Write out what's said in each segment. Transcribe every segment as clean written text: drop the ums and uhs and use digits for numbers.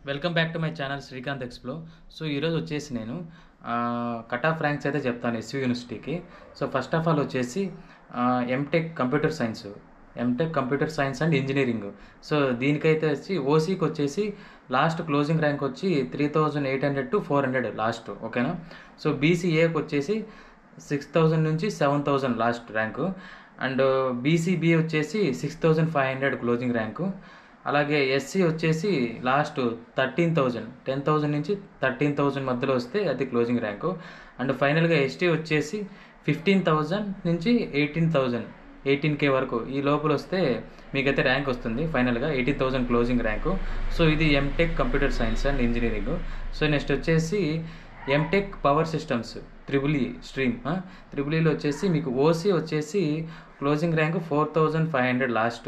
Welcome back to my channel Srikanth ఎక్స్ప్లో. So ఈరోజు వచ్చేసి నేను కట్ ఆఫ్ ర్యాంక్స్ అయితే చెప్తాను ఎస్వి యూనివర్సిటీకి. సో ఫస్ట్ ఆఫ్ ఆల్ వచ్చేసి MTech computer science and engineering. So దీనికైతే వచ్చి ఓసీకి వచ్చేసి లాస్ట్ క్లోజింగ్ ర్యాంక్ వచ్చి 3800 to 400 లాస్ట్, ఓకేనా. సో బీసీఏకి వచ్చేసి 6000 నుంచి 7000 లాస్ట్ ర్యాంకు, అండ్ బీసీబీ వచ్చేసి 6500 క్లోజింగ్ ర్యాంకు. అలాగే ఎస్సీ వచ్చేసి లాస్ట్ 10,000 నుంచి 13,000 మధ్యలో వస్తే అది క్లోజింగ్ ర్యాంకు. అండ్ ఫైనల్గా ఎస్టీ వచ్చేసి 15,000 నుంచి 18K వరకు ఈ లోపల వస్తే మీకైతే ర్యాంక్ వస్తుంది. ఫైనల్గా 18,000 క్లోజింగ్ ర్యాంకు. సో ఇది MTech computer science and engineering. So next వచ్చేసి MTech power systems triple stream. Triple వచ్చేసి మీకు ఓసీ వచ్చేసి closing rank 4,500 last.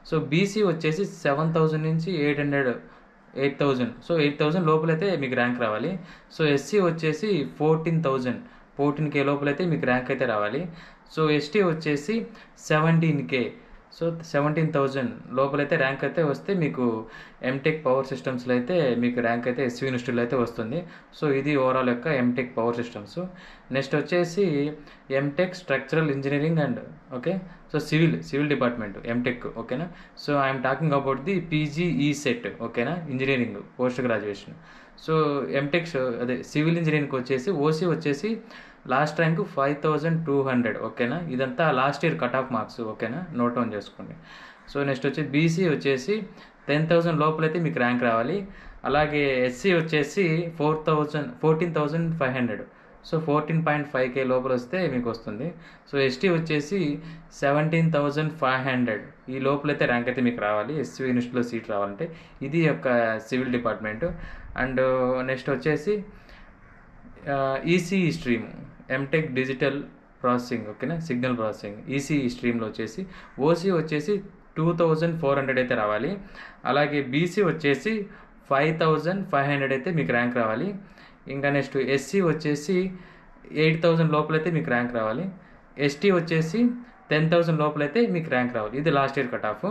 So BC వచ్చేసి 7,000 నుంచి 8,000. సో 8,000 లోపలైతే మీకు ర్యాంక్ రావాలి. సో ఎస్సీ వచ్చేసి 14K లోపలైతే మీకు ర్యాంక్ అయితే రావాలి. సో ఎస్టీ వచ్చేసి 17K. సో 17,000 లోపలైతే ర్యాంక్ అయితే వస్తే మీకు ఎంటెక్ పవర్ సిస్టమ్స్లో అయితే మీకు ర్యాంక్ అయితే ఎస్వి యూనివర్సిటీలో అయితే వస్తుంది. సో ఇది ఓవరాల్ యొక్క ఎంటెక్ పవర్ సిస్టమ్స్. నెక్స్ట్ వచ్చేసి MTech structural engineering and okay. So civil department MTech, ఓకేనా. So I'm talking about the PGE CET, ఓకేనా, engineering post graduation. So MTech అదే సివిల్ ఇంజనీరింగ్ వచ్చేసి ఓసీ వచ్చేసి లాస్ట్ ర్యాంక్ 5,200, ఓకేనా. ఇదంతా last year cut off marks, ఓకేనా, note down చేసుకోండి. So next వచ్చి బీసీ వచ్చేసి 10,000 లోపలైతే మీకు ర్యాంక్ రావాలి. అలాగే ఎస్సీ వచ్చేసి 14,500. సో 14.5K లోపల వస్తే మీకు వస్తుంది. సో ఎస్టీ వచ్చేసి 17,500 ఈ లోపలైతే ర్యాంక్ అయితే మీకు రావాలి ఎస్వి యూనివర్సిటీలో సీట్ రావాలంటే. ఇది యొక్క సివిల్ డిపార్ట్మెంట్. అండ్ నెక్స్ట్ వచ్చేసి ECE stream MTech digital processing, ఓకేనా, సిగ్నల్ ప్రాసెసింగ్. ఈసీఈ స్ట్రీమ్లో వచ్చేసి ఓసీ వచ్చేసి 2,400 అయితే రావాలి. అలాగే బీసీ వచ్చేసి 5,500 అయితే మీకు ర్యాంక్ రావాలి. ఇంకా నెక్స్ట్ ఎస్సీ వచ్చేసి 8,000 లోపలైతే మీకు ర్యాంక్ రావాలి. ఎస్టీ వచ్చేసి 10,000 లోపలైతే మీకు ర్యాంక్ రావాలి. ఇది లాస్ట్ ఇయర్ కట్ ఆఫ్.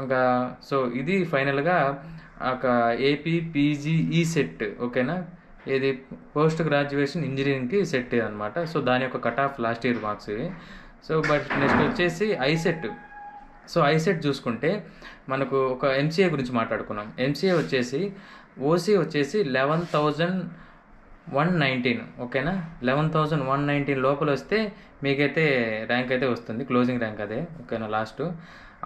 ఇంకా సో ఇది ఫైనల్గా ఒక ఏపీ పీజీఈ సెట్, ఓకేనా, ఇది పోస్ట్ గ్రాడ్యుయేషన్ ఇంజనీరింగ్కి సెట్ అనమాట. సో దాని యొక్క cut off last year marks ఇవి. సో బట్ నెక్స్ట్ వచ్చేసి ఐసెట్. సో ఐసెట్ చూసుకుంటే మనకు ఒక ఎంసీఏ గురించి మాట్లాడుకున్నాం. ఎంసీఏ వచ్చేసి ఓసీ వచ్చేసి 11,119, ఓకేనా. 11,119 లోపల వస్తే మీకైతే ర్యాంక్ అయితే వస్తుంది, క్లోజింగ్ ర్యాంక్ అదే, ఓకేనా, లాస్ట్.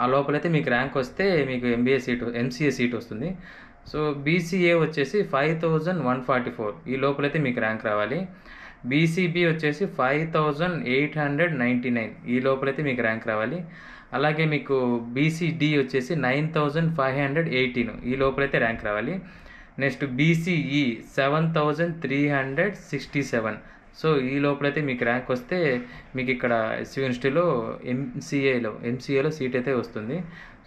ఆ లోపలైతే మీకు ర్యాంక్ వస్తే మీకు ఎంసీఏ సీట్ వస్తుంది. సో బీసీఏ వచ్చేసి 5,144 ఈ లోపలైతే మీకు ర్యాంక్ రావాలి. బీసీబీ వచ్చేసి 5,899 ఈ లోపలైతే మీకు ర్యాంక్ రావాలి. అలాగే మీకు బీసీడీ వచ్చేసి 9,518 ఈ లోపలైతే ర్యాంక్ రావాలి. Next BCE 7,367. సో ఈ లోపలైతే మీకు ర్యాంక్ వస్తే మీకు ఇక్కడ ఎస్వి యూనివర్సిటీలో ఎంసీఏలో సీట్ అయితే వస్తుంది.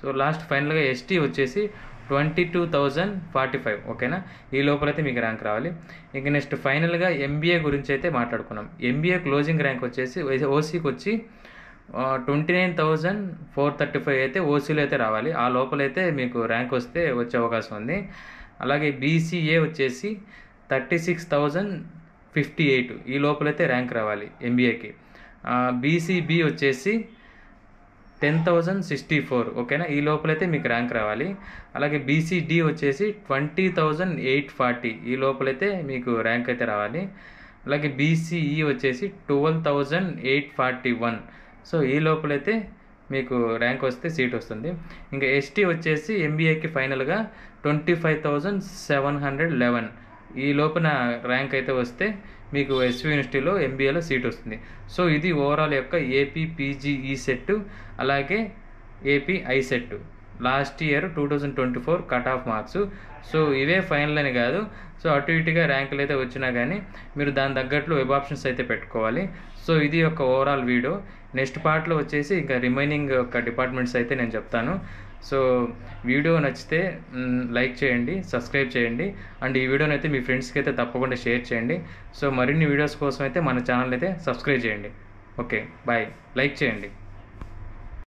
సో లాస్ట్ ఫైనల్గా ఎస్టీ వచ్చేసి 22,045, ఓకేనా, ఈ లోపలైతే మీకు ర్యాంక్ రావాలి. ఇంక నెక్స్ట్ ఫైనల్గా ఎంబీఏ గురించి అయితే మాట్లాడుకున్నాం. ఎంబీఏ క్లోజింగ్ ర్యాంక్ వచ్చేసి ఓసీకి వచ్చి 29,435 అయితే ఓసీలో అయితే రావాలి. ఆ లోపలైతే మీకు ర్యాంక్ వచ్చే అవకాశం ఉంది. అలాగే బీసీఏ వచ్చేసి 36,058 ఈ లోపలైతే ర్యాంక్ రావాలి ఎంబీఏకి. బీసీబీ వచ్చేసి 10,064, ఓకేనా, ఈ లోపలైతే మీకు ర్యాంక్ రావాలి. అలాగే బీసీడీ వచ్చేసి 20,840 ఈ లోపలైతే మీకు ర్యాంక్ అయితే రావాలి. అలాగే బీసీఈ వచ్చేసి 12,841. సో ఈ లోపలైతే మీకు ర్యాంక్ వస్తే సీట్ వస్తుంది. ఇంకా ఎస్టీ వచ్చేసి ఎంబీఏకి ఫైనల్గా 25,711 ఈ లోపల ర్యాంక్ అయితే వస్తే మీకు ఎస్వి యూనివర్సిటీలో ఎంబీఏలో సీట్ వస్తుంది. సో ఇది ఓవరాల్ యొక్క ఏపీ పీజీఈ సెట్ అలాగే AP ICET last year 2024 cut off marks. So ఇవే ఫైనల్ అని కాదు. సో అటు ఇటుగా ర్యాంకులు అయితే వచ్చినా కానీ మీరు దాని తగ్గట్లు వెబ్ ఆప్షన్స్ అయితే పెట్టుకోవాలి. సో ఇది ఒక ఓవరాల్ వీడియో. నెక్స్ట్ పార్ట్లో వచ్చేసి ఇంకా రిమైనింగ్ యొక్క డిపార్ట్మెంట్స్ అయితే నేను చెప్తాను. సో వీడియో నచ్చితే లైక్ చేయండి, సబ్స్క్రైబ్ చేయండి, అండ్ ఈ వీడియోని అయితే మీ ఫ్రెండ్స్కి అయితే తప్పకుండా షేర్ చేయండి. సో మరిన్ని వీడియోస్ కోసం అయితే మన ఛానల్ అయితే సబ్స్క్రైబ్ చేయండి. ఓకే, బాయ్, లైక్ చేయండి.